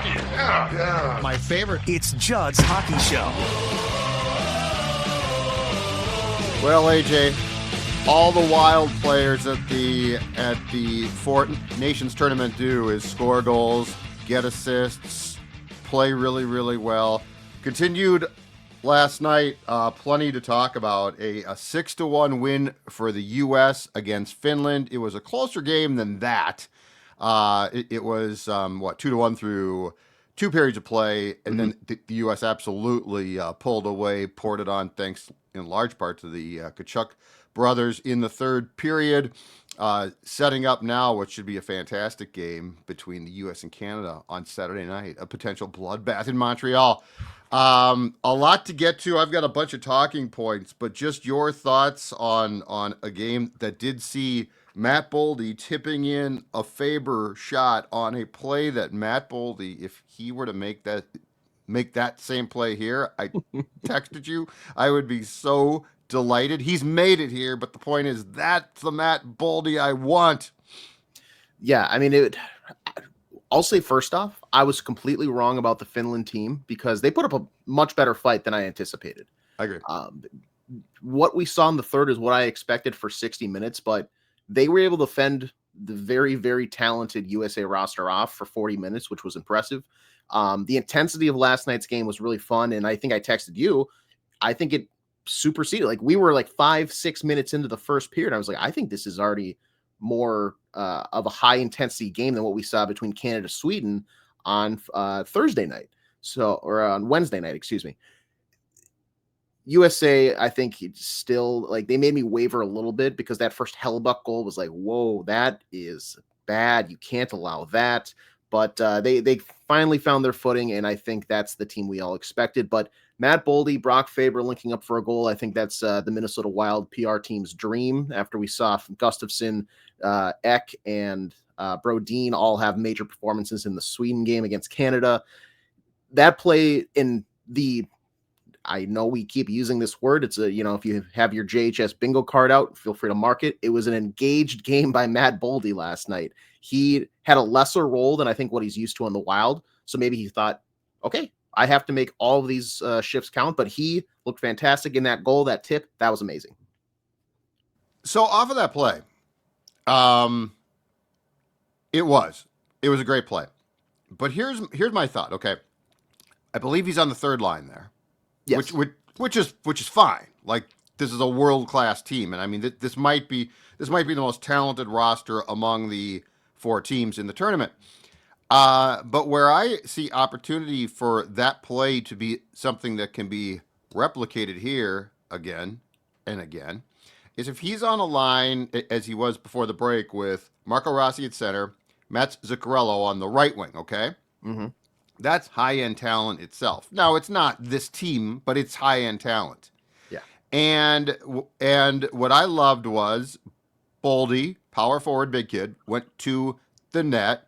Yeah. My favorite. It's Judd's Hockey Show. Well, AJ, all the wild players at the Four Nations tournament do is score goals, get assists, play really, really well. Continued last night, plenty to talk about. A 6-1 win for the U.S. against Finland. It was a closer game than that. It was 2-1 through 2 periods of play, and then the U.S. absolutely pulled away, poured it on, thanks in large part to the Tkachuk brothers in the third period, setting up now what should be a fantastic game between the U.S. and Canada on Saturday night, a potential bloodbath in Montreal. A lot to get to. I've got a bunch of talking points, but just your thoughts on a game that did see Matt Boldy tipping in a Faber shot on a play that Matt Boldy, if he were to make that same play here, I texted you, I would be so delighted. He's made it here, but the point is that's the Matt Boldy I want. Yeah, I mean, I'll say first off, I was completely wrong about the Finland team because they put up a much better fight than I anticipated. I agree. What we saw in the third is what I expected for 60 minutes, but they were able to fend the very, very talented USA roster off for 40 minutes, which was impressive. The intensity of last night's game was really fun, and I think I texted you. I think it superseded. Like, we were like 5-6 minutes into the first period. I was like, I think this is already more of a high intensity game than what we saw between Canada Sweden on Thursday night. Or on Wednesday night, excuse me. USA, I think it's still, like, they made me waver a little bit because that first Hellebuck goal was like, whoa, that is bad. You can't allow that. But they finally found their footing, and I think that's the team we all expected. But Matt Boldy, Brock Faber linking up for a goal, I think that's the Minnesota Wild PR team's dream after we saw Gustafsson, Ek, and Brodin all have major performances in the Sweden game against Canada. That play in the, I know we keep using this word. It's if you have your JHS bingo card out, feel free to mark it. It was an engaged game by Matt Boldy last night. He had a lesser role than I think what he's used to on the Wild. So maybe he thought, okay, I have to make all of these shifts count. But he looked fantastic in that goal, that tip. That was amazing. So off of that play, it was a great play. But here's my thought. Okay, I believe he's on the third line there. Yes. Which is fine. Like, this is a world-class team, and I mean this might be the most talented roster among the 4 teams in the tournament. But where I see opportunity for that play to be something that can be replicated here again and again is if he's on a line as he was before the break with Marco Rossi at center, Mats Zuccarello on the right wing. Okay. Mm-hmm. That's high-end talent itself. Now, it's not this team, but it's high-end talent. Yeah. And what I loved was Boldy, power forward, big kid, went to the net,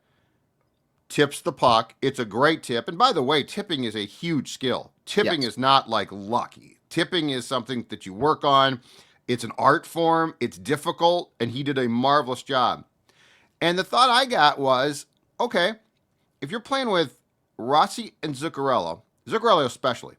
tips the puck. It's a great tip. And by the way, tipping is a huge skill. Tipping is not like lucky. Tipping is something that you work on. It's an art form. It's difficult. And he did a marvelous job. And the thought I got was, okay, if you're playing with Rossi and Zuccarello especially,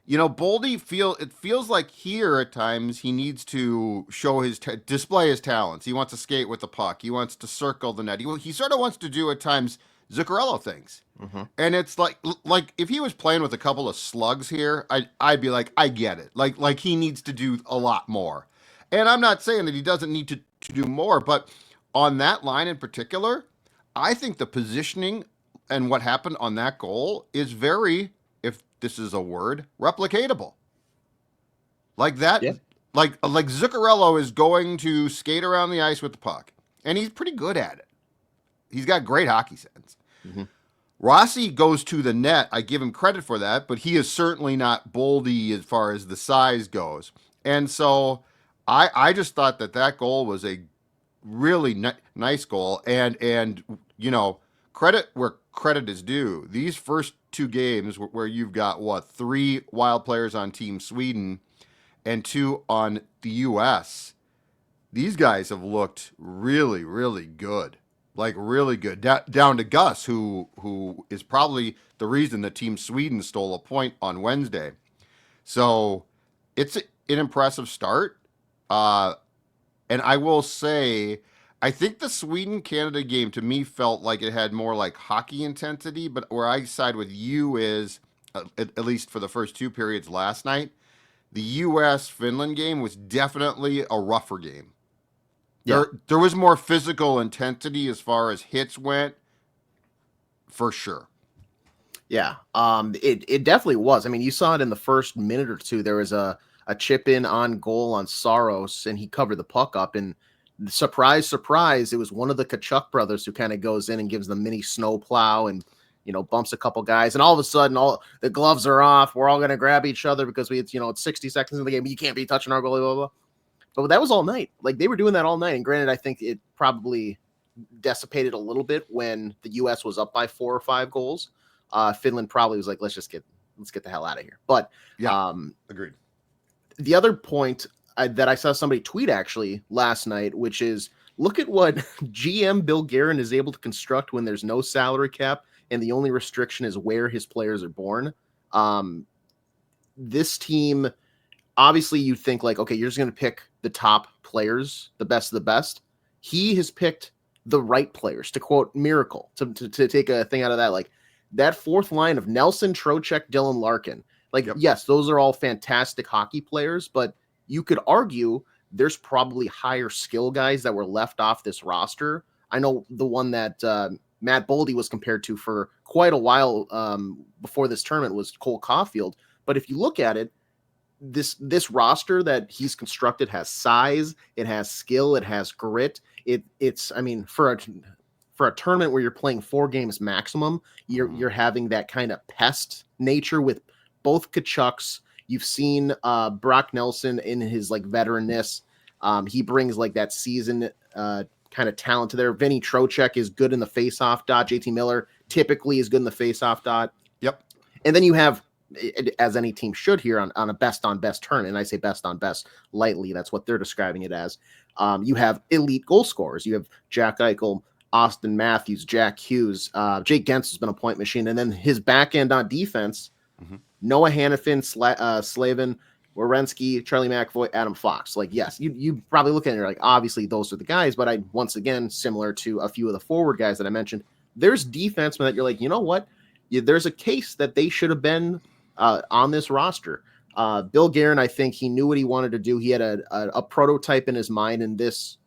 Boldy feels like here at times he needs to show display his talents. He wants to skate with the puck. He wants to circle the net. He sort of wants to do at times Zuccarello things. Mm-hmm. And it's like if he was playing with a couple of slugs here, I'd be like, I get it. Like he needs to do a lot more. And I'm not saying that he doesn't need to do more, but on that line in particular, I think the positioning and what happened on that goal is very, if this is a word, replicatable. Like that, yeah. like Zuccarello is going to skate around the ice with the puck, and he's pretty good at it. He's got great hockey sense. Mm-hmm. Rossi goes to the net. I give him credit for that, but he is certainly not Boldy as far as the size goes. And so I just thought that goal was a really nice goal, and credit where credit is due. These first 2 games where you've got 3 Wild players on Team Sweden and 2 on the U.S., these guys have looked really, really good. like really good. Down to Gus, who is probably the reason that Team Sweden stole a point on Wednesday. So it's an impressive start. And I will say, I think the Sweden Canada game to me felt like it had more like hockey intensity, but where I side with you is, at least for the first two periods last night, the U.S. Finland game was definitely a rougher game. Yeah. There was more physical intensity as far as hits went, for sure. Yeah. It definitely was. I mean, you saw it in the first minute or two. There was a chip in on goal on Saros, and he covered the puck up. And surprise, surprise, it was one of the Tkachuk brothers who kind of goes in and gives the mini snow plow and bumps a couple guys. And all of a sudden, all the gloves are off. We're all gonna grab each other because it's 60 seconds in the game. You can't be touching our goalie, blah, blah. But that was all night. Like, they were doing that all night. And granted, I think it probably dissipated a little bit when the U.S. was up by 4 or 5 goals. Finland probably was like, let's get the hell out of here. But yeah, agreed. The other point that I saw somebody tweet actually last night, which is, look at what GM Bill Guerin is able to construct when there's no salary cap and the only restriction is where his players are born. This team, obviously you'd think like, okay, you're just going to pick the top players, the best of the best. He has picked the right players, to quote Miracle, to take a thing out of that. Like, that fourth line of Nelson, Trocheck, Dylan Larkin. Like, yep. Yes, those are all fantastic hockey players, but you could argue there's probably higher skill guys that were left off this roster. I know the one that Matt Boldy was compared to for quite a while before this tournament was Cole Caulfield. But if you look at it, this roster that he's constructed has size, it has skill, it has grit. It's I mean, for a tournament where you're playing 4 games maximum, you're having that kind of pest nature with both Tkachuks. You've seen Brock Nelson in his like veteranness. He brings like that seasoned kind of talent to there. Vinny Trocheck is good in the face-off dot. JT Miller typically is good in the face-off dot. Yep. And then you have, as any team should here on a best-on-best tournament, and I say best-on-best lightly, that's what they're describing it as. You have elite goal scorers. You have Jack Eichel, Austin Matthews, Jack Hughes, Jake Gentz has been a point machine. And then his back end on defense, Noah Hannafin, Slavin, Werenski, Charlie McAvoy, Adam Fox. Like, yes, you probably look at it, you're like, obviously those are the guys. But once again, similar to a few of the forward guys that I mentioned, there's defensemen that you're like, you know what? There's a case that they should have been on this roster. Bill Guerin, I think he knew what he wanted to do. He had a prototype in his mind, and this,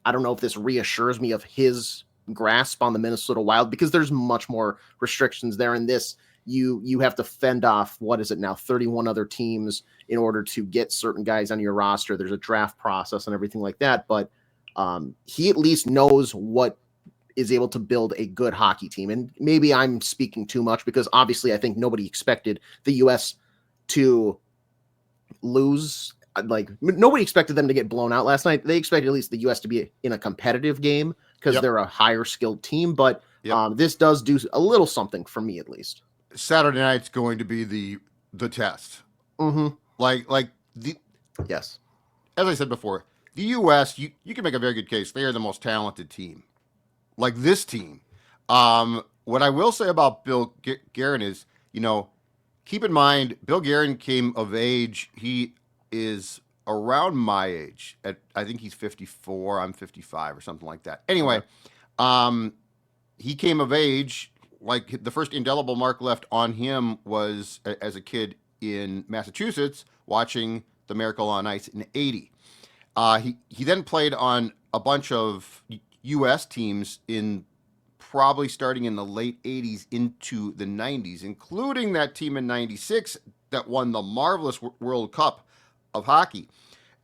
I don't know if this reassures me of his grasp on the Minnesota Wild, because there's much more restrictions there. In this, you have to fend off, what is it now, 31 other teams in order to get certain guys on your roster. There's a draft process and everything like that. But he at least knows what is able to build a good hockey team. And maybe I'm speaking too much, because obviously I think nobody expected the U.S. to lose. Like, nobody expected them to get blown out last night. They expected at least the U.S. to be in a competitive game because they're a higher skilled team. But this does do a little something for me, at least. Saturday night's going to be the test. Yes. As I said before, the U.S., you can make a very good case. They are the most talented team. Like this team. What I will say about Bill Guerin is, keep in mind, Bill Guerin came of age. He is around my age. I think he's 54. I'm 55 or something like that. Anyway, he came of age. Like, the first indelible mark left on him was as a kid in Massachusetts watching the Miracle on Ice in '80. He then played on a bunch of U.S. teams in probably starting in the late '80s into the '90s, including that team in '96 that won the marvelous World Cup of hockey.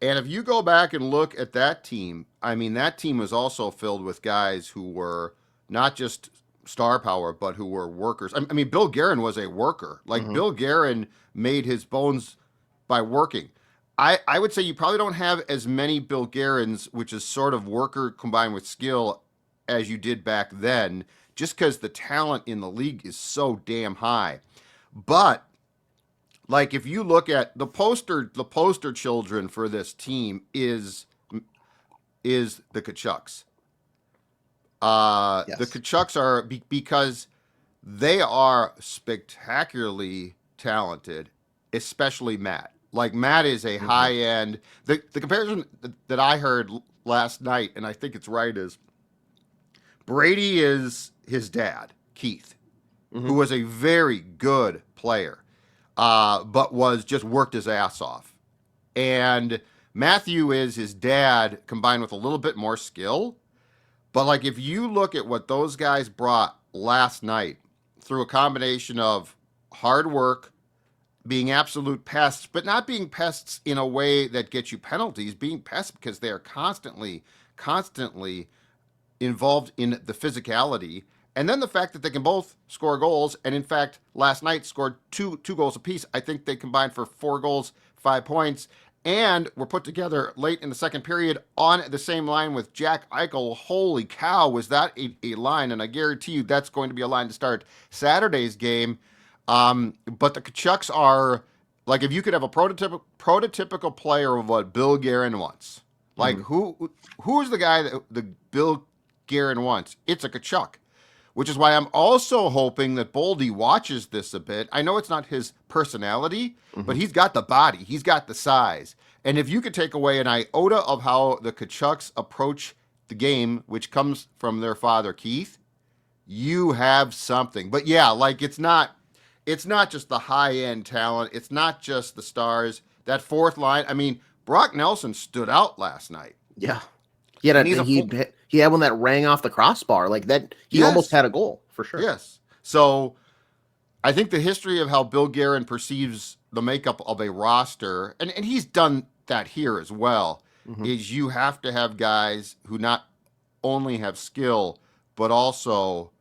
And if you go back and look at that team, I mean, that team was also filled with guys who were not just star power, but who were workers. I mean, Bill Guerin was a worker. Like, Bill Guerin made his bones by working. I would say you probably don't have as many Bill Guerins, which is sort of worker combined with skill, as you did back then, just because the talent in the league is so damn high. But, like, if you look at the poster children for this team is the Tkachuks. The Tkachuks are because they are spectacularly talented, especially Matt. Like Matt is a high end. The comparison that I heard last night, and I think it's right, is Brady is his dad, Keith, who was a very good player, but was just worked his ass off. And Matthew is his dad combined with a little bit more skill. But like if you look at what those guys brought last night through a combination of hard work, being absolute pests, but not being pests in a way that gets you penalties, being pests because they are constantly involved in the physicality. And then the fact that they can both score goals, and in fact, last night scored two goals apiece. I think they combined for 4 goals, 5 points, and were put together late in the second period on the same line with Jack Eichel. Holy cow, was that a line? And I guarantee you that's going to be a line to start Saturday's game. But the Tkachuks are, like, if you could have a prototypical player of what Bill Guerin wants, like who's the guy that the Bill Guerin wants? It's a Tkachuk. Which is why I'm also hoping that Boldy watches this a bit. I know it's not his personality, but he's got the body. He's got the size. And if you could take away an iota of how the Tkachuks approach the game, which comes from their father, Keith, you have something. But yeah, like it's not just the high-end talent. It's not just the stars. That fourth line, I mean, Brock Nelson stood out last night. Yeah. He had one that rang off the crossbar like that. He almost had a goal for sure. Yes. So I think the history of how Bill Guerin perceives the makeup of a roster, and he's done that here as well, is you have to have guys who not only have skill, but also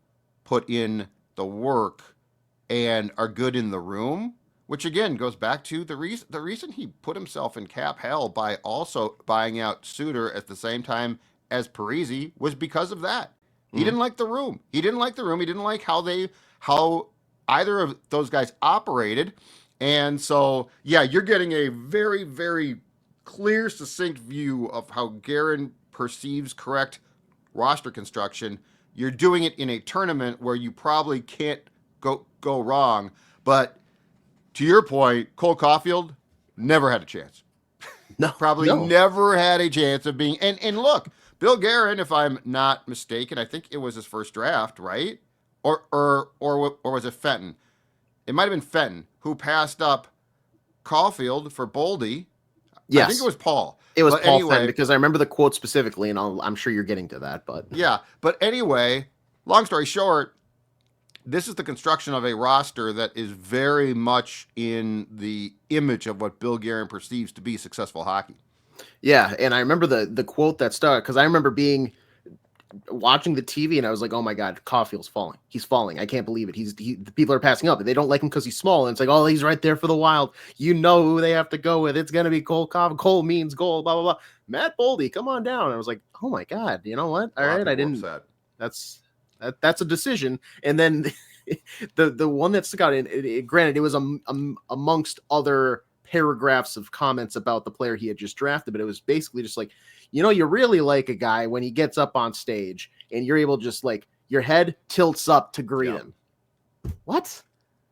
put in the work and are good in the room, which again goes back to the reason he put himself in cap hell by also buying out Suter at the same time as Parise was because of that. He didn't like the room. He didn't like how either of those guys operated. And so, yeah, you're getting a very, very clear, succinct view of how Guerin perceives correct roster construction. You're doing it in a tournament where you probably can't go wrong. But to your point, Cole Caulfield never had a chance. Never had a chance of being. And look, Bill Guerin, if I'm not mistaken, I think it was his first draft, right? Or was it Fenton? It might have been Fenton who passed up Caulfield for Boldy. Yes. I think it was Paul. It was Paul Fenton because I remember the quote specifically, and I'm sure you're getting to that. But yeah. But anyway, long story short, this is the construction of a roster that is very much in the image of what Bill Guerin perceives to be successful hockey. Yeah, and I remember the quote that stuck because I remember watching the TV and I was like, "Oh my God, Caulfield's falling. He's falling. I can't believe it. The people are passing up, and they don't like him because he's small. And it's like, oh, he's right there for the Wild. You know who they have to go with. It's gonna be Cole Caulfield. Cole means goal. Blah blah blah. Matt Boldy, come on down." And I was like, "Oh my God, you know what? All right, I didn't. That's a decision." And then the one that stuck out, granted, it was amongst other paragraphs of comments about the player he had just drafted, but it was basically just like, you know, you really like a guy when he gets up on stage and you're able to just like your head tilts up to greet him. What?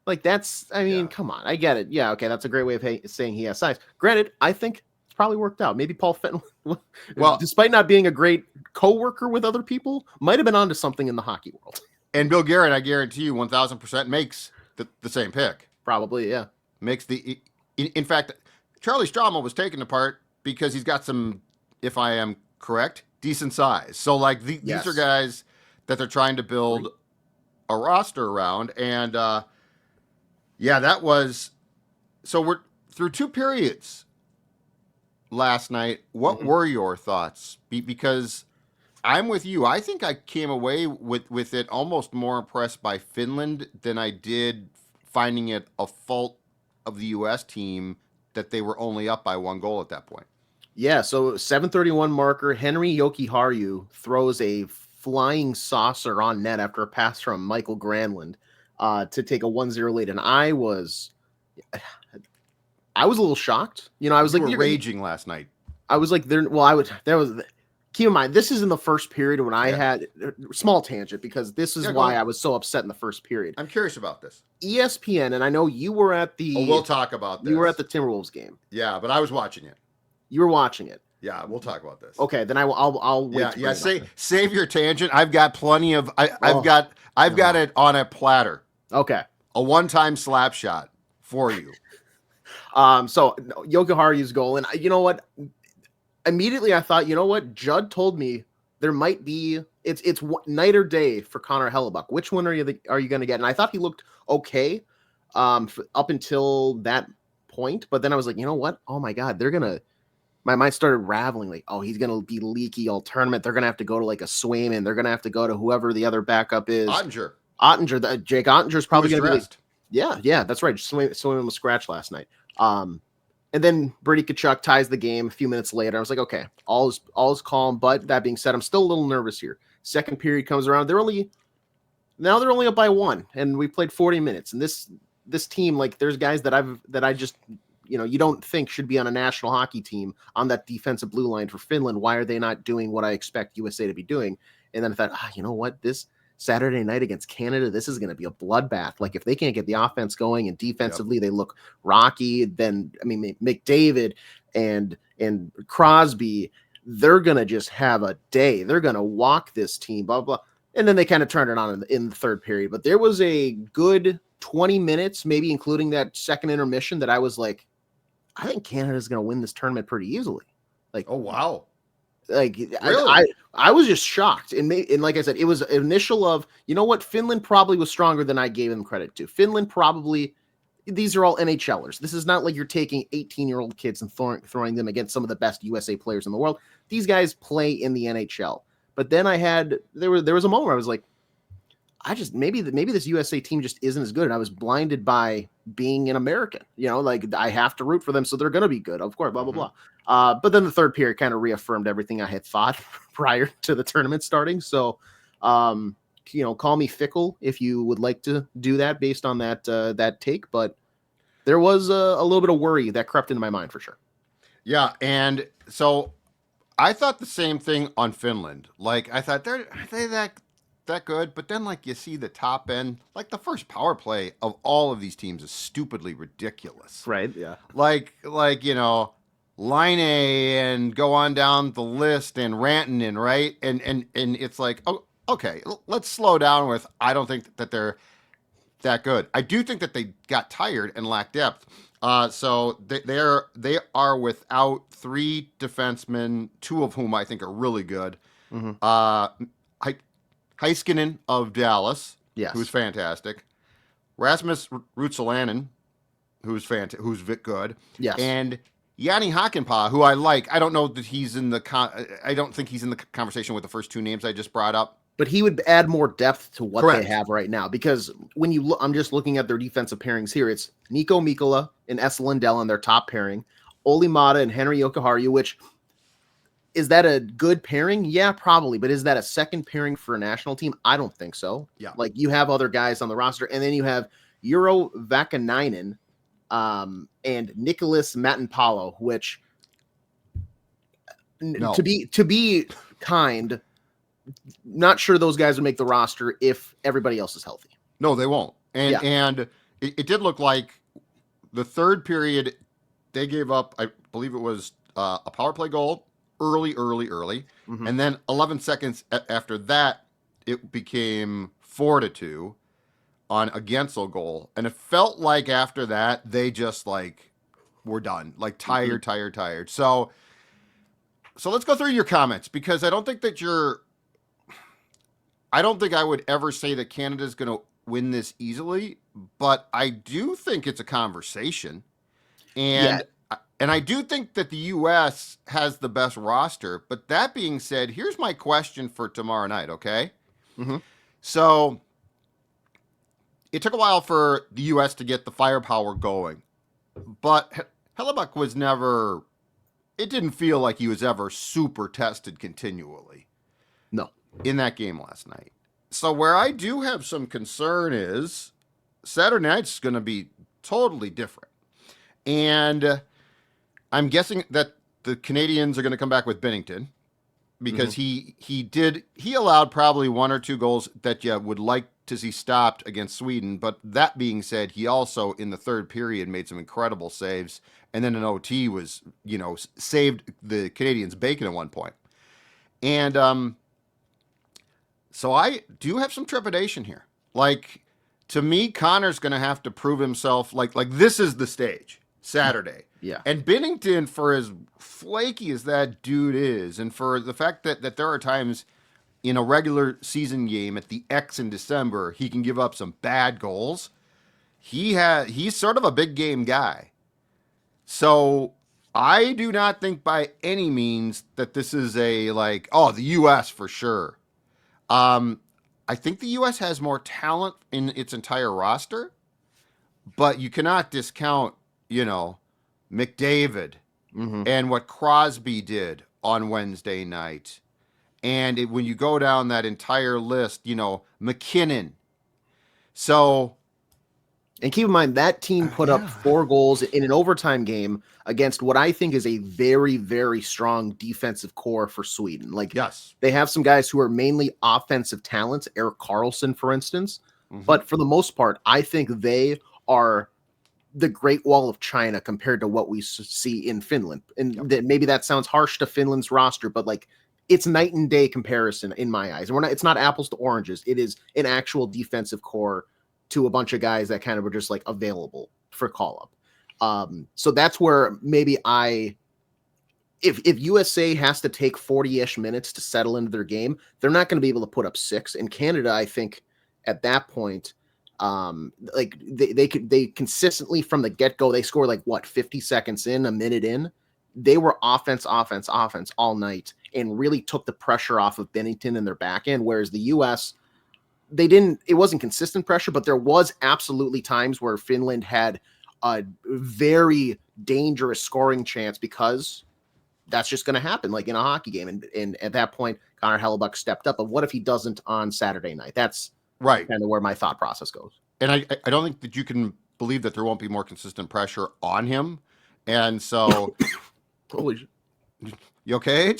Like that's, I mean, come on, I get it. Yeah, okay, that's a great way of saying he has size. Granted, I think it's probably worked out. Maybe Paul Fenton, well, despite not being a great co-worker with other people, might have been onto something in the hockey world. And Bill Guerin, I guarantee you 1,000% makes the same pick. Probably, yeah. Makes the... In fact, Charlie Stromel was taken apart because he's got some, if I am correct, decent size. So, like, these are guys that they're trying to build a roster around. And, that was... So, we're through 2 periods last night. What were your thoughts? Because I'm with you. I think I came away with it almost more impressed by Finland than I did finding it a fault of the U.S. team that they were only up by 1 goal at that point. Yeah, so 7:31 marker, Henry Jokiharju throws a flying saucer on net after a pass from Michael Granlund to take a 1-0 lead. And I was a little shocked. You know, I was you were raging last night. I was like, keep in mind, this is in the first period when I had small tangent because this is why I was so upset in the first period. I'm curious about this. ESPN, and I know you were at the. Oh, we'll talk about this. You were at the Timberwolves game. Yeah, but I was watching it. You were watching it. Yeah, we'll talk about this. Okay, then I'll wait. Yeah. Save your tangent. I've got plenty of. I've got it on a platter. Okay. A one-time slap shot for you. So Jokiharju's goal, and you know what? Immediately I thought, you know what? Judd told me there might be it's night or day for Connor Hellebuck. Which one are you going to get? And I thought he looked okay up until that point, but then I was like, you know what? Oh my God, my mind started raveling like, oh, he's going to be leaky all tournament. They're going to have to go to like a Swayman. They're going to have to go to whoever the other backup is. Ottinger. Jake Ottinger's probably going to be like, yeah, that's right. Swayman was scratched last night. And then Brady Tkachuk ties the game a few minutes later. I was like, okay, all is calm. But that being said, I'm still a little nervous here. Second period comes around. They're only up by 1, and we played 40 minutes. And this team, like, there's guys that I just, you don't think should be on a national hockey team on that defensive blue line for Finland. Why are they not doing what I expect USA to be doing? And then I thought, you know what, this Saturday night against Canada, this is going to be a bloodbath. Like, if they can't get the offense going and defensively they look rocky, then McDavid and Crosby, they're going to just have a day. They're going to walk this team, blah, blah. And then they kind of turned it on in the third period. But there was a good 20 minutes, maybe including that second intermission, that I was like, I think Canada's going to win this tournament pretty easily. Like, oh, wow. Like, really? I was just shocked. And like I said, it was initial of, you know what? Finland probably was stronger than I gave them credit to. Finland probably, these are all NHLers. This is not like you're taking 18-year-old kids and throwing them against some of the best USA players in the world. These guys play in the NHL. But then there was a moment where I was like, maybe this USA team just isn't as good. And I was blinded by being an American, like I have to root for them. So they're going to be good. Of course, blah, blah, blah. But then the third period kind of reaffirmed everything I had thought prior to the tournament starting. So, call me fickle if you would like to do that based on that take. But there was a little bit of worry that crept into my mind for sure. Yeah. And so I thought the same thing on Finland. Like, I thought, are they that good? But then, like, you see the top end, like the first power play of all of these teams is stupidly ridiculous. Right. Yeah. Like, Line A and go on down the list and Rantanen, right? And it's like, oh, okay, let's slow down with, I don't think that they're that good. I do think that they got tired and lacked depth. So they are without 3 defensemen, 2 of whom I think are really good. Mm-hmm. Heiskanen of Dallas, yes, who's fantastic. Rasmus Ruotsalainen, who's good. Yes. And Yanni Hakanpää, who I like. I don't know that he's in the I don't think he's in the conversation with the first 2 names I just brought up. But he would add more depth to what Correct. They have right now, because when you look, I'm just looking at their defensive pairings here. It's Nico Mikkola and Esa Lindell on their top pairing, Olli Maatta and Henri Jokiharju, which is that a good pairing? Yeah, probably. But is that a second pairing for a national team? I don't think so. Yeah. Like, you have other guys on the roster, and then you have Euro Vakanainen and Nicholas Matinpalo, which to be kind, not sure those guys would make the roster if everybody else is healthy. No, they won't. And it did look like the third period they gave up, I believe it was a power play goal early. Mm-hmm. And then 11 seconds after that, it became 4-2 on a Gensel goal. And it felt like after that, they just like were done, like tired. So let's go through your comments, because I don't think I would ever say that Canada's going to win this easily, but I do think it's a conversation. And I do think that the U.S. has the best roster. But that being said, here's my question for tomorrow night, okay? Mm-hmm. So it took a while for the U.S. to get the firepower going. But Hellebuck was never... It didn't feel like he was ever super tested continually. No. In that game last night. So where I do have some concern is Saturday night's going to be totally different. And I'm guessing that the Canadians are going to come back with Binnington. because he allowed probably 1 or 2 goals that you would like to see stopped against Sweden. But that being said, he also in the third period made some incredible saves, and then an OT was saved the Canadians bacon at one point. And so I do have some trepidation here. Like, to me, Connor's going to have to prove himself. Like this is the stage, Saturday. Yeah. And Binnington, for as flaky as that dude is, and for the fact that there are times in a regular season game at the X in December, he can give up some bad goals. He's sort of a big game guy. So I do not think by any means that this is the U.S. for sure. I think the U.S. has more talent in its entire roster, but you cannot discount, McDavid and what Crosby did on Wednesday night. And when you go down that entire list, McKinnon. So. And keep in mind, that team put up 4 goals in an overtime game against what I think is a very, very strong defensive core for Sweden. Yes. They have some guys who are mainly offensive talents, Erik Karlsson, for instance. But for the most part, I think they are the Great Wall of China compared to what we see in Finland. And maybe that sounds harsh to Finland's roster, but it's night and day comparison in my eyes. And it's not apples to oranges. It is an actual defensive core to a bunch of guys that kind of were just available for call up. So that's where maybe if USA has to take 40-ish minutes to settle into their game, they're not going to be able to put up 6. In Canada, I think at that point, they consistently from the get-go, they score 50 seconds in, a minute in. They were offense all night and really took the pressure off of Binnington in their back end, whereas the US, it wasn't consistent pressure, but there was absolutely times where Finland had a very dangerous scoring chance because that's just going to happen in a hockey game. And at that point, Connor Hellebuyck stepped up. But what if he doesn't on Saturday night? That's right. Kind of where my thought process goes. And I don't think that you can believe that there won't be more consistent pressure on him. And so Holy, you okay,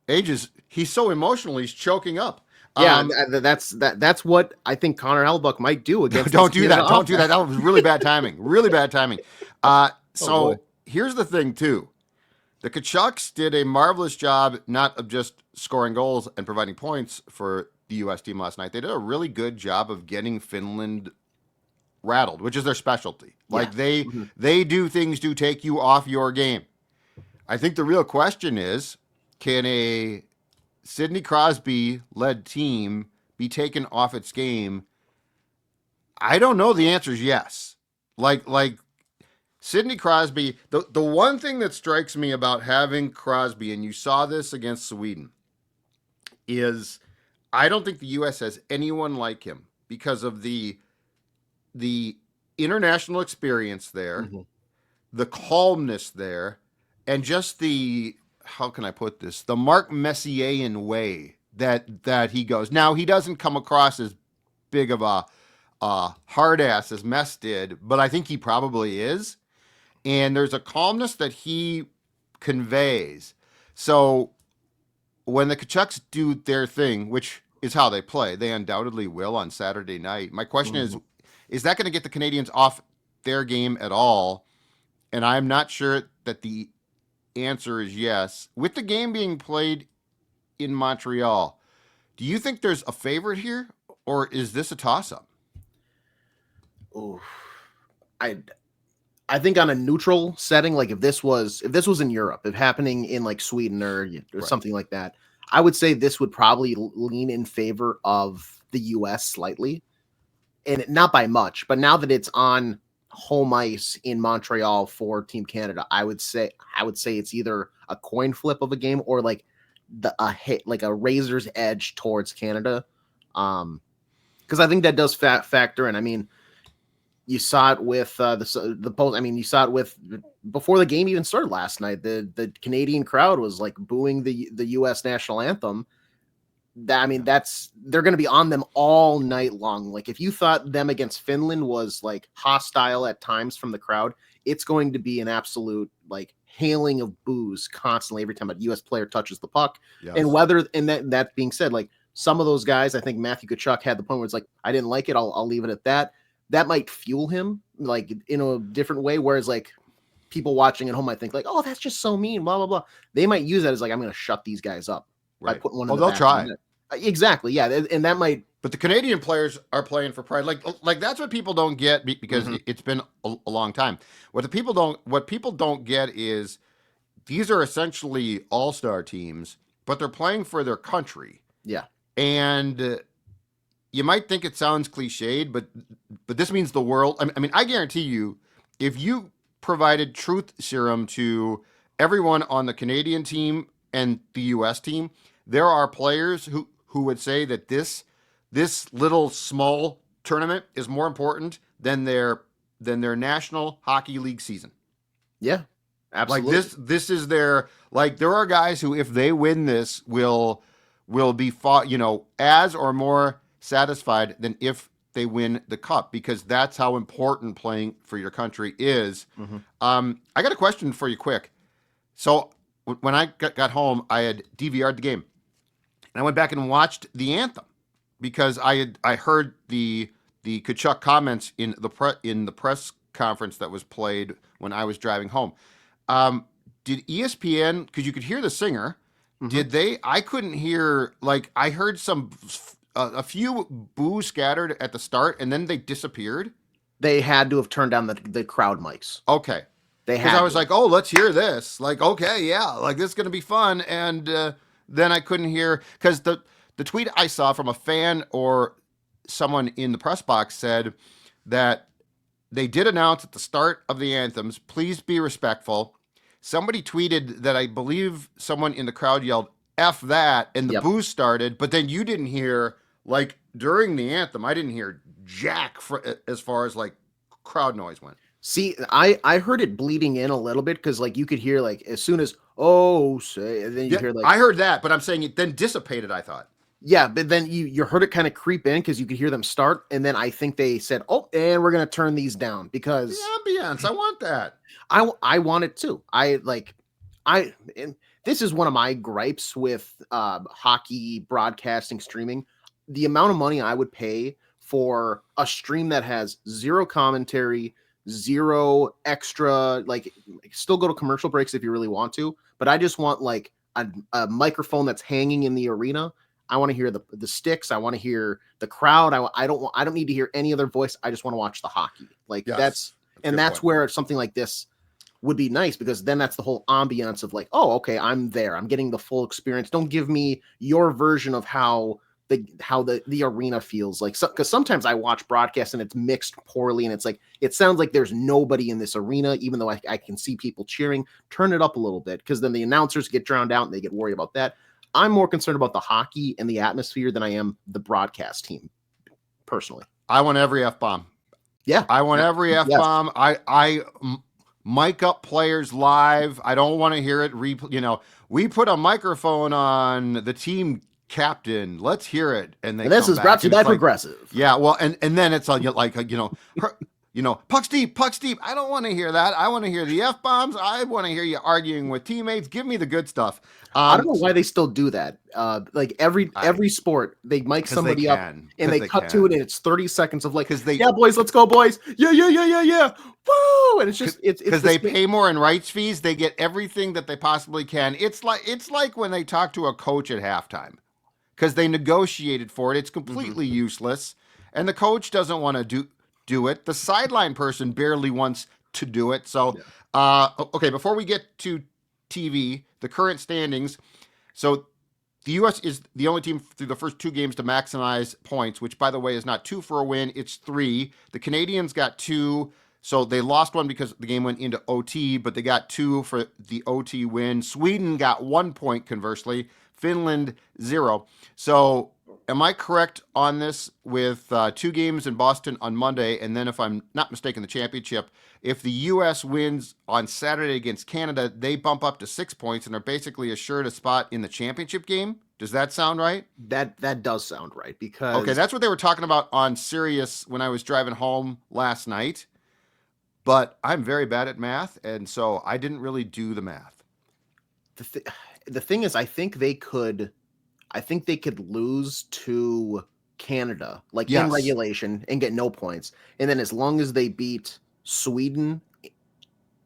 Age? He's so emotional, he's choking up. Yeah, that's what I think Connor Hellebuyck might do against. Don't do that. Don't do that. That was really bad timing. Really bad timing. Here's the thing too. The Tkachuks did a marvelous job, not of just scoring goals and providing points for the U.S. team last night. They did a really good job of getting Finland rattled, which is their specialty. They do things to take you off your game. I think the real question is, can a Sidney Crosby-led team be taken off its game? I don't know. The answer is yes. Sidney Crosby, the one thing that strikes me about having Crosby, and you saw this against Sweden, is I don't think the U.S. has anyone like him because of the international experience there, the calmness there, and just how can I put this? The Mark Messier-ian way that he goes. Now, he doesn't come across as big of a hard ass as Mess did, but I think he probably is. And there's a calmness that he conveys. So when the Tkachuks do their thing, which is how they play, they undoubtedly will on Saturday night. My question is that going to get the Canadians off their game at all? And I'm not sure that the answer is yes. With the game being played in Montreal, do you think there's a favorite here, or is this a toss-up? Oh, I think on a neutral setting, if this was in Europe, if happening in Sweden or something like that, I would say this would probably lean in favor of the U.S. slightly, and not by much. But now that it's on home ice in Montreal for Team Canada, I would say it's either a coin flip of a game or a razor's edge towards Canada, because I think that does factor in. I mean, you saw it with the post. I mean, you saw it with before the game even started last night. The Canadian crowd was booing the U.S. national anthem. They're going to be on them all night long. If you thought them against Finland was hostile at times from the crowd, it's going to be an absolute hailing of boos constantly every time a U.S. player touches the puck. Yes. And that being said, like some of those guys, I think Matthew Tkachuk had the point where it's like, I didn't like it. I'll leave it at that. That might fuel him like in a different way. Whereas like people watching at home might think like, oh, that's just so mean, blah, blah, blah. They might use that as like, I'm going to shut these guys up. Right. By putting one oh, in the they'll back try. Exactly. Yeah. And that might. But the Canadian players are playing for pride. Like that's what people don't get because it's been a long time. What people don't get is these are essentially all-star teams, but they're playing for their country. Yeah. And you might think it sounds cliched, but this means the world. I mean, I guarantee you, if you provided truth serum to everyone on the Canadian team and the U.S. team, there are players who would say that this little small tournament is more important than their National Hockey League season. Yeah, absolutely. Like this is their, like, there are guys who, if they win this, will be fought, as or more satisfied than if they win the cup, because that's how important playing for your country is. I got a question for you quick. So when I got home, I had DVR'd the game. And I went back and watched the anthem because I heard the Tkachuk comments in the press conference that was played when I was driving home. Did ESPN, because you could hear the singer, did they? I couldn't hear, like, I heard a few boos scattered at the start and then they disappeared. They had to have turned down the crowd mics. Okay. Because I was like, oh, let's hear this. Like, okay, yeah, like this is going to be fun. And then I couldn't hear, because the tweet I saw from a fan or someone in the press box said that they did announce at the start of the anthems, please be respectful. Somebody tweeted that I believe someone in the crowd yelled, F that, and the boos started, but then you didn't hear, like, during the anthem, I didn't hear jack as far as, like, crowd noise went. See, I heard it bleeding in a little bit because, like, you could hear, like, as soon as, say, and then you hear, like... I heard that, but I'm saying it then dissipated, I thought. Yeah, but then you heard it kind of creep in because you could hear them start, and then I think they said, oh, and we're going to turn these down because... The ambience, I want that. I want it too. And this is one of my gripes with hockey broadcasting streaming. The amount of money I would pay for a stream that has zero commentary, zero extra, like, still go to commercial breaks if you really want to, but I just want like a microphone that's hanging in the arena. I want to hear the sticks. I want to hear the crowd. I don't need to hear any other voice. I just want to watch the hockey. Like, that's where something like this would be nice, because then that's the whole ambiance of like, oh, okay, I'm there. I'm getting the full experience. Don't give me your version of how the arena feels like. Because sometimes I watch broadcasts and it's mixed poorly, and it's like, it sounds like there's nobody in this arena, even though I can see people cheering. Turn it up a little bit, because then the announcers get drowned out and they get worried about that. I'm more concerned about the hockey and the atmosphere than I am the broadcast team, personally. I want every F-bomb. Yeah. I want every F-bomb. Yes. I mic up players live. I don't want to hear it. We put a microphone on the team captain. Let's hear it. And this is brought to you by Progressive. Yeah. Well, and then it's like, pucks deep. I don't want to hear that. I want to hear the F-bombs. I want to hear you arguing with teammates. Give me the good stuff. I don't know why they still do that. Like every sport, they mic somebody up and they cut to it, and it's 30 seconds of like, yeah, boys, let's go, boys. Yeah. Woo! And it's just it's because they pay more in rights fees. They get everything that they possibly can. It's like when they talk to a coach at halftime, because they negotiated for it. It's completely useless, and the coach doesn't want to do it. The sideline person barely wants to do it. So, okay, before we get to TV, the current standings. So the U.S. is the only team through the first two games to maximize points, which, by the way, is not 2 for a win. It's 3. The Canadians got 2. So they lost 1 because the game went into OT, but they got 2 for the OT win. Sweden got 1 point, conversely. Finland, 0. So am I correct on this with 2 games in Boston on Monday, and then, if I'm not mistaken, the championship? If the U.S. wins on Saturday against Canada, they bump up to 6 points and are basically assured a spot in the championship game. Does that sound right? That does sound right, because... Okay, that's what they were talking about on Sirius when I was driving home last night. but I'm very bad at math, and so I didn't really do the math. The thing is, I think they could lose to Canada, like in regulation, and get no points. And then as long as they beat Sweden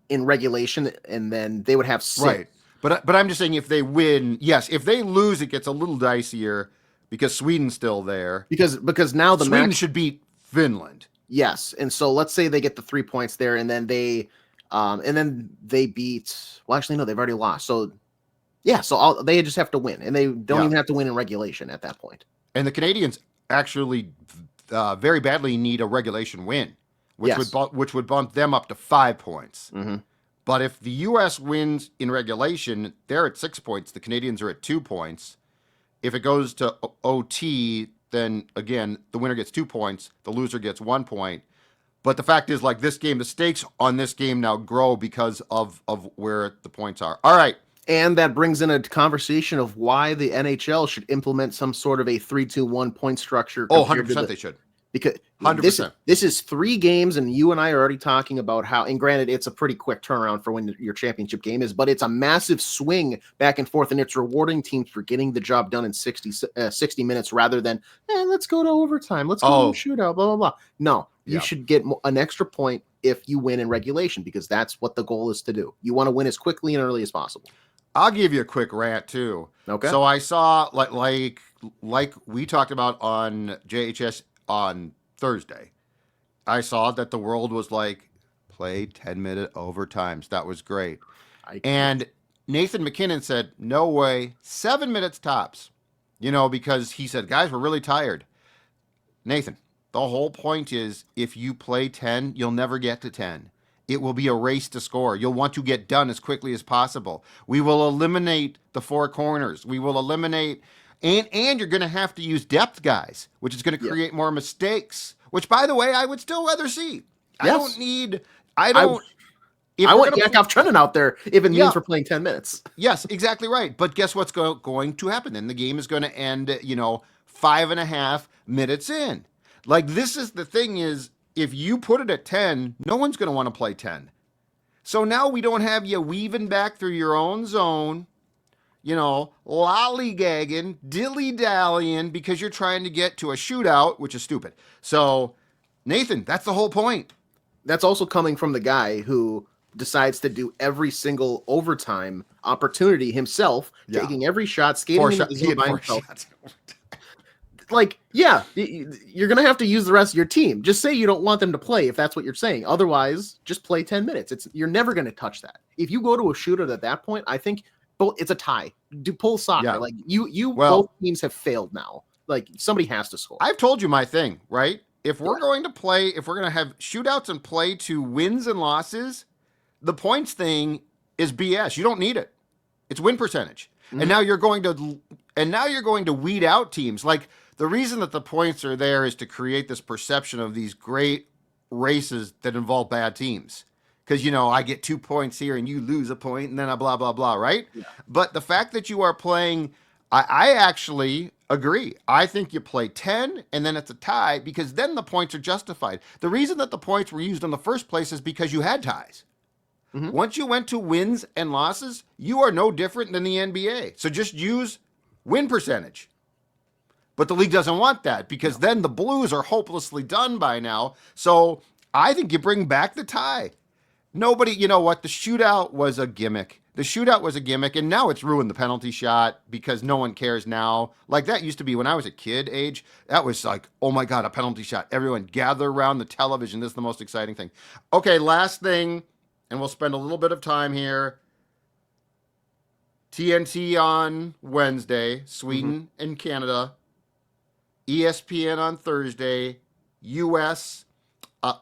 in regulation, and then they would have 6. Right. But I'm just saying, if they win, yes. If they lose, it gets a little dicier because Sweden's still there. Because now the Sweden should beat Finland. Yes, and so let's say they get the 3 points there, and then they beat. Well, actually, no, they've already lost. So yeah, so they just have to win, and they don't even have to win in regulation at that point. And the Canadians actually very badly need a regulation win, which would bump them up to 5 points. Mm-hmm. But if the U.S. wins in regulation, they're at 6 points. The Canadians are at 2 points. If it goes to OT, then again, the winner gets 2 points. The loser gets 1 point. But the fact is, like this game, the stakes on this game now grow because of where the points are. All right. And that brings in a conversation of why the NHL should implement some sort of a 3-2-1 point structure. Oh, 100% they should. Because 100%. This is 3 games, and you and I are already talking about how, and granted, it's a pretty quick turnaround for when your championship game is, but it's a massive swing back and forth, and it's rewarding teams for getting the job done in 60 minutes rather than, let's go to overtime, let's go to a shootout, blah, blah, blah. No, you should get an extra point if you win in regulation, because that's what the goal is to do. You want to win as quickly and early as possible. I'll give you a quick rant, too. Okay. So I saw, like we talked about on JHS on Thursday, I saw that the world was like, play 10-minute overtimes. That was great. And Nathan McKinnon said, no way, 7 minutes tops. Because he said, guys, we're really tired. Nathan, the whole point is if you play 10, you'll never get to 10. It will be a race to score. You'll want to get done as quickly as possible. We will eliminate the 4 corners. We will eliminate... And you're going to have to use depth guys, which is going to create more mistakes, which, by the way, I would still rather see. Yes. I want Yakov Trenin out there if it means we're playing 10 minutes. Yes, exactly right. But guess what's going to happen? Then the game is going to end, 5.5 minutes in. Like, this is the thing is, if you put it at 10, no one's going to want to play 10. So now we don't have you weaving back through your own zone, lollygagging, dilly-dallying because you're trying to get to a shootout, which is stupid. So, Nathan, that's the whole point. That's also coming from the guy who decides to do every single overtime opportunity himself, taking every shot, skating into the zone by himself. Like, you're going to have to use the rest of your team. Just say you don't want them to play if that's what you're saying. Otherwise, just play 10 minutes. You're never going to touch that. If you go to a shootout at that point, I think it's a tie. Do pull soccer. Yeah. Like both teams have failed now. Like somebody has to score. I've told you my thing, right? If we're going to have shootouts and play to wins and losses, the points thing is BS. You don't need it. It's win percentage. Mm-hmm. And now you're going to weed out teams. Like the reason that the points are there is to create this perception of these great races that involve bad teams. Because, I get 2 points here and you lose a point and then a blah, blah, blah, right? Yeah. But the fact that you are playing, I actually agree. I think you play 10 and then it's a tie because then the points are justified. The reason that the points were used in the first place is because you had ties. Mm-hmm. Once you went to wins and losses, you are no different than the NBA. So just use win percentage. But the league doesn't want that because then the Blues are hopelessly done by now. So I think you bring back the tie. Nobody, the shootout was a gimmick. And now it's ruined the penalty shot because no one cares now. Like that used to be when I was a kid age. That was like, oh my God, a penalty shot. Everyone gather around the television. This is the most exciting thing. Okay, last thing, and we'll spend a little bit of time here. TNT on Wednesday, Sweden and Canada. ESPN on Thursday, U.S.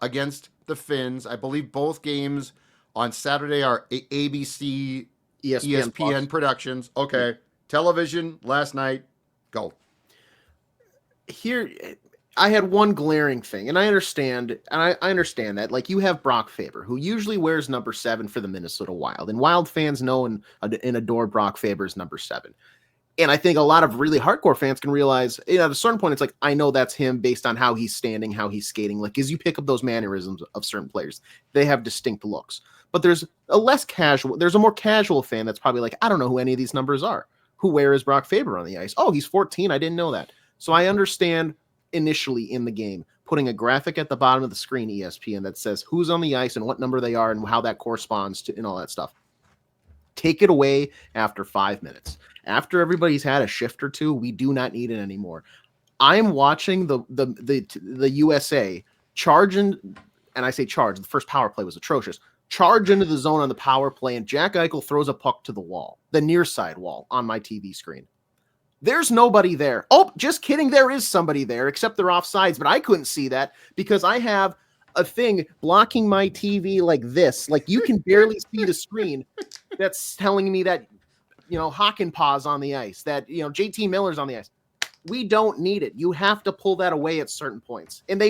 Against the Finns. I believe both games on Saturday are ABC, ESPN Productions. Okay. Yeah. Television last night. Go. Here, I had one glaring thing, and I understand that. Like, you have Brock Faber, who usually wears number 7 for the Minnesota Wild, and Wild fans know and adore Brock Faber's number 7. And I think a lot of really hardcore fans can realize, at a certain point, it's like, I know that's him based on how he's standing, how he's skating. Like, as you pick up those mannerisms of certain players, they have distinct looks. But there's a more casual fan that's probably like, I don't know who any of these numbers are. Where is Brock Faber on the ice? Oh, he's 14. I didn't know that. So I understand initially in the game, putting a graphic at the bottom of the screen, ESPN, that says who's on the ice and what number they are and how that corresponds to and all that stuff. Take it away after 5 minutes. After everybody's had a shift or two, we do not need it anymore. I'm watching the USA charging, and I say charge, the first power play was atrocious. Charge into the zone on the power play, and Jack Eichel throws a puck to the wall, the near side wall on my TV screen. There's nobody there. Oh, just kidding. There is somebody there, except they're offsides, but I couldn't see that because I have a thing blocking my TV like this. Like you can barely see the screen that's telling me that, Hakanpää's on the ice, that, JT Miller's on the ice. We don't need it. You have to pull that away at certain points. And they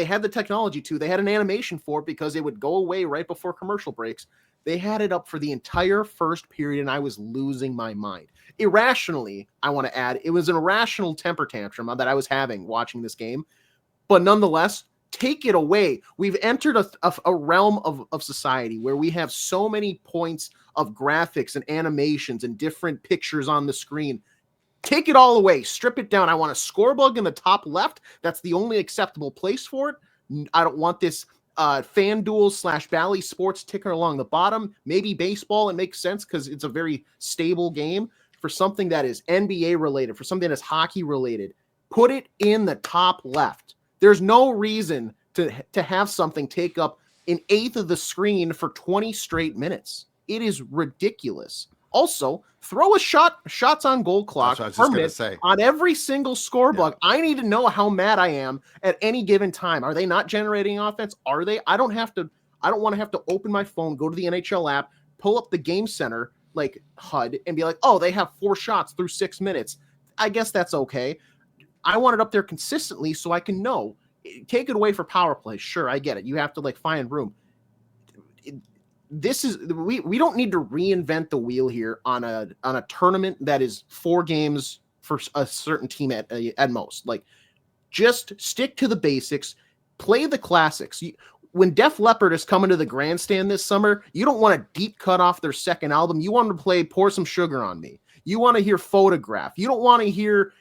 had the technology to. They had an animation for it because it would go away right before commercial breaks. They had it up for the entire first period, and I was losing my mind. Irrationally, I want to add, it was an irrational temper tantrum that I was having watching this game. But nonetheless, take it away. We've entered a realm of society where we have so many points of graphics and animations and different pictures on the screen. Take it all away. Strip it down. I want a score bug in the top left. That's the only acceptable place for it. I don't want this FanDuel / Bally Sports ticker along the bottom. Maybe baseball. It makes sense because it's a very stable game. For something that is NBA related, for something that is hockey related, put it in the top left. There's no reason to have something take up an eighth of the screen for 20 straight minutes. It is ridiculous. Also, throw a shots on goal clock permit on every single score bug. I need to know how mad I am at any given time. Are they not generating offense? Are they? I don't want to have to open my phone, go to the NHL app, pull up the game center like HUD and be like, oh, they have 4 shots through 6 minutes. I guess that's okay. I want it up there consistently so I can know. Take it away for power play. Sure, I get it. You have to find room. We don't need to reinvent the wheel here on a tournament that is 4 games for a certain team at most. Just stick to the basics, play the classics. When Def Leppard is coming to the grandstand this summer, you don't want a deep cut off their second album. You want them to play Pour Some Sugar on Me. You want to hear Photograph. You don't want to hear,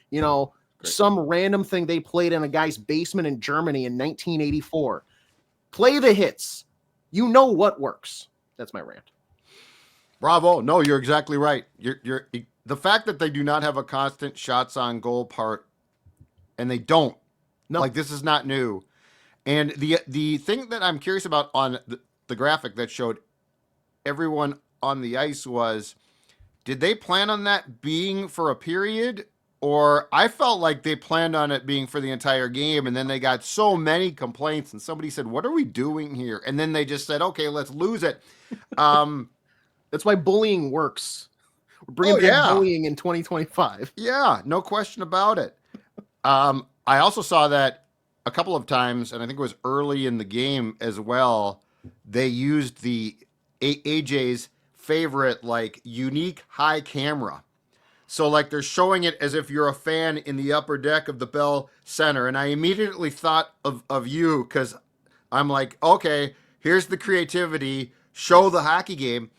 some random thing they played in a guy's basement in Germany in 1984. Play the hits. You know what works. That's my rant. Bravo. No, you're exactly right. You're the fact that they do not have a constant shots on goal part, and they don't. No. This is not new. And the thing that I'm curious about on the graphic that showed everyone on the ice was, did they plan on that being for a period? Or I felt like they planned on it being for the entire game, and then they got so many complaints, and somebody said, what are we doing here? And then they just said, okay, let's lose it. That's why bullying works. We're bringing back bullying in 2025. Yeah, no question about it. I also saw that a couple of times, and I think it was early in the game as well, they used the AJ's favorite, unique high camera. So, they're showing it as if you're a fan in the upper deck of the Bell Center. And I immediately thought of you because I'm like, okay, here's the creativity. Show the hockey game.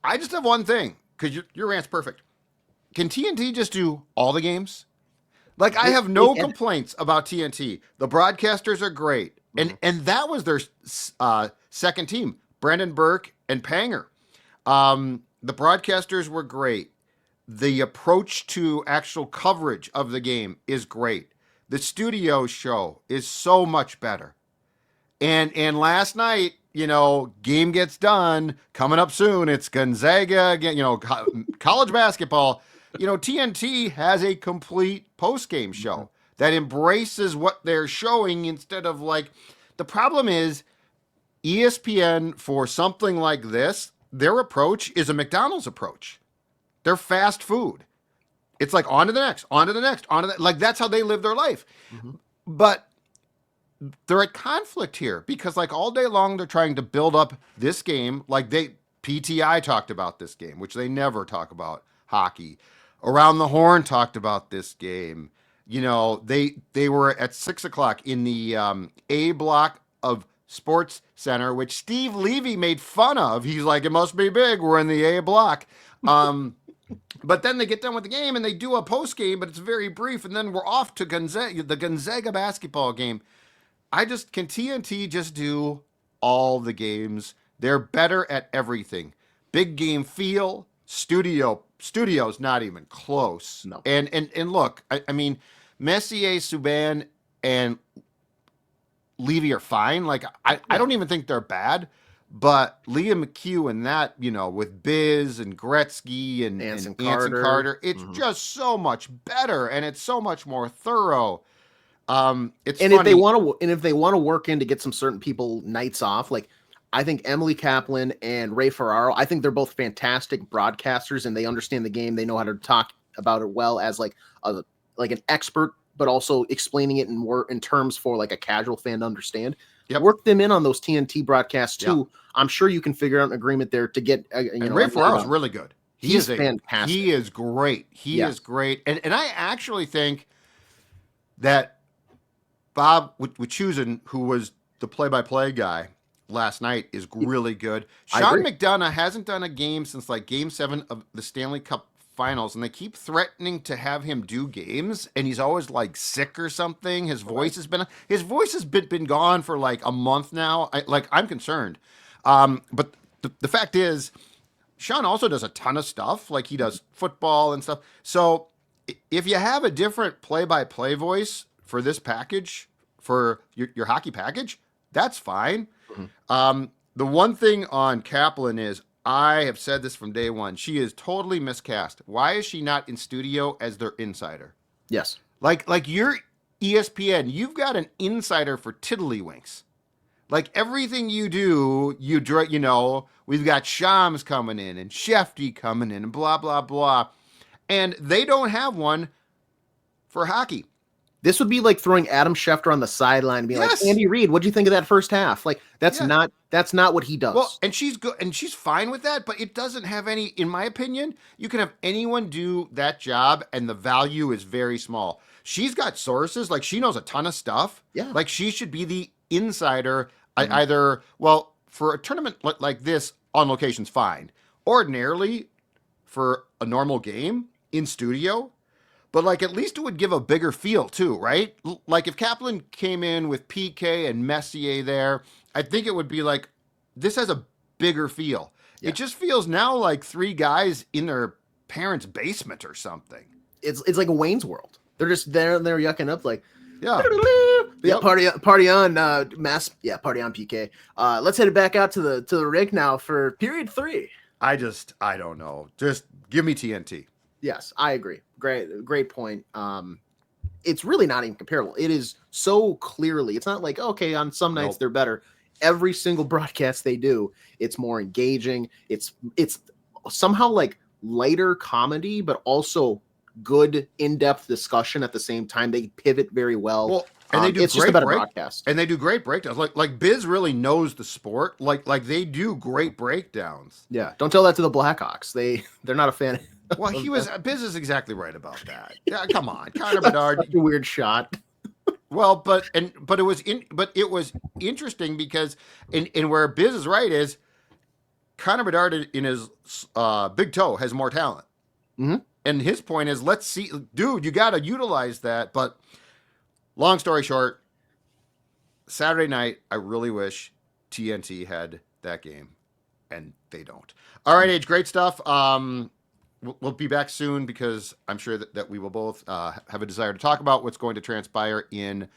I just have one thing because your rant's perfect. Can TNT just do all the games? I have no complaints about TNT. The broadcasters are great. And that was their second team, Brandon Burke and Panger. The broadcasters were great. The approach to actual coverage of the game is great. The studio show is so much better. And last night, game gets done. Coming up soon, it's Gonzaga again, college basketball. TNT has a complete post-game show that embraces what they're showing instead of the problem is ESPN for something like this, their approach is a McDonald's approach. They're fast food. It's on to the next, on to the next, on to the that's how they live their life. Mm-hmm. But they're at conflict here because all day long they're trying to build up this game. PTI talked about this game, which they never talk about hockey. Around the Horn talked about this game. You know, they were at 6 o'clock in the A block of Sports Center, which Steve Levy made fun of. He's like, it must be big. We're in the A block. But then they get done with the game and they do a post game, but it's very brief. And then we're off to the Gonzaga basketball game. Can TNT just do all the games? They're better at everything. Big game feel, studio's not even close. No. And look, I mean, Messier, Subban, and Levy are fine. Like I don't even think they're bad. But Liam McHugh and that, you know, with Biz and Gretzky and Anson Carter, it's just so much better and it's so much more thorough. It's and funny. if they want to work in to get some certain people nights off, like I think Emily Kaplan and Ray Ferraro, I think they're both fantastic broadcasters and they understand the game. They know how to talk about it well as like an expert, but also explaining it in terms for like a casual fan to understand. Yep. Work them in on those TNT broadcasts too. Yep. I'm sure you can figure out an agreement there to get. Ray Ferraro's really good. He's fantastic. He is great. He is great. And I actually think that Bob Wichusen, who was the play-by-play guy last night, is really good. Sean McDonough hasn't done a game since like Game 7 of the Stanley Cup Finals, and they keep threatening to have him do games, and he's always like sick or something. His voice has been gone for like a month now. I'm concerned. But the fact is, Sean also does a ton of stuff. Like he does football and stuff. So if you have a different play-by-play voice for this package, for your hockey package, that's fine. Mm-hmm. The one thing on Kaplan is, I have said this from day one, she is totally miscast. Why is she not in studio as their insider? Yes. Like you're ESPN, you've got an insider for tiddlywinks. Like everything you do, you know, we've got Shams coming in and Shefty coming in and blah, blah, blah. And they don't have one for hockey. This would be like throwing Adam Schefter on the sideline and being like, Andy Reid, what'd you think of that first half? Like that's not what he does. Well, and she's good and she's fine with that, but it doesn't have any, in my opinion, you can have anyone do that job and the value is very small. She's got sources, like she knows a ton of stuff. Yeah. Like she should be the insider. For a tournament like this, on location's fine. Ordinarily, for a normal game in studio, but like at least it would give a bigger feel too, right? Like if Kaplan came in with PK and Messier there, I think it would be like, this has a bigger feel. Yeah. It just feels now like three guys in their parents' basement or something. It's like a Wayne's World. They're just there and they're yucking up like, yep. Party on mass. Yeah, party on PK. Let's head it back out to the rink now for period 3. I don't know. Just give me TNT. Yes, I agree. Great point. It's really not even comparable. It is so clearly. It's not like, okay, on some nights they're better. Every single broadcast they do, it's more engaging. It's somehow like lighter comedy, but also good in-depth discussion at the same time. They pivot very well. Well, and they do it's just a better broadcast. And they do great breakdowns. Like Biz really knows the sport. Like they do great breakdowns. Yeah. Don't tell that to the Blackhawks. They're not a fan. Well, Biz is exactly right about that. Yeah, come on. Connor Bedard. Such a weird shot. Well, but it was interesting because in where Biz is right is Connor Bedard in his big toe has more talent. Mm-hmm. And his point is, let's see, dude, you got to utilize that. But long story short, Saturday night, I really wish TNT had that game, and they don't. All right, Age, great stuff. We'll be back soon because I'm sure that we will both have a desire to talk about what's going to transpire in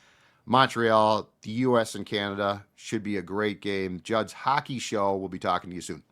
Montreal. The U.S. and Canada should be a great game. Judd's Hockey Show. We'll be talking to you soon.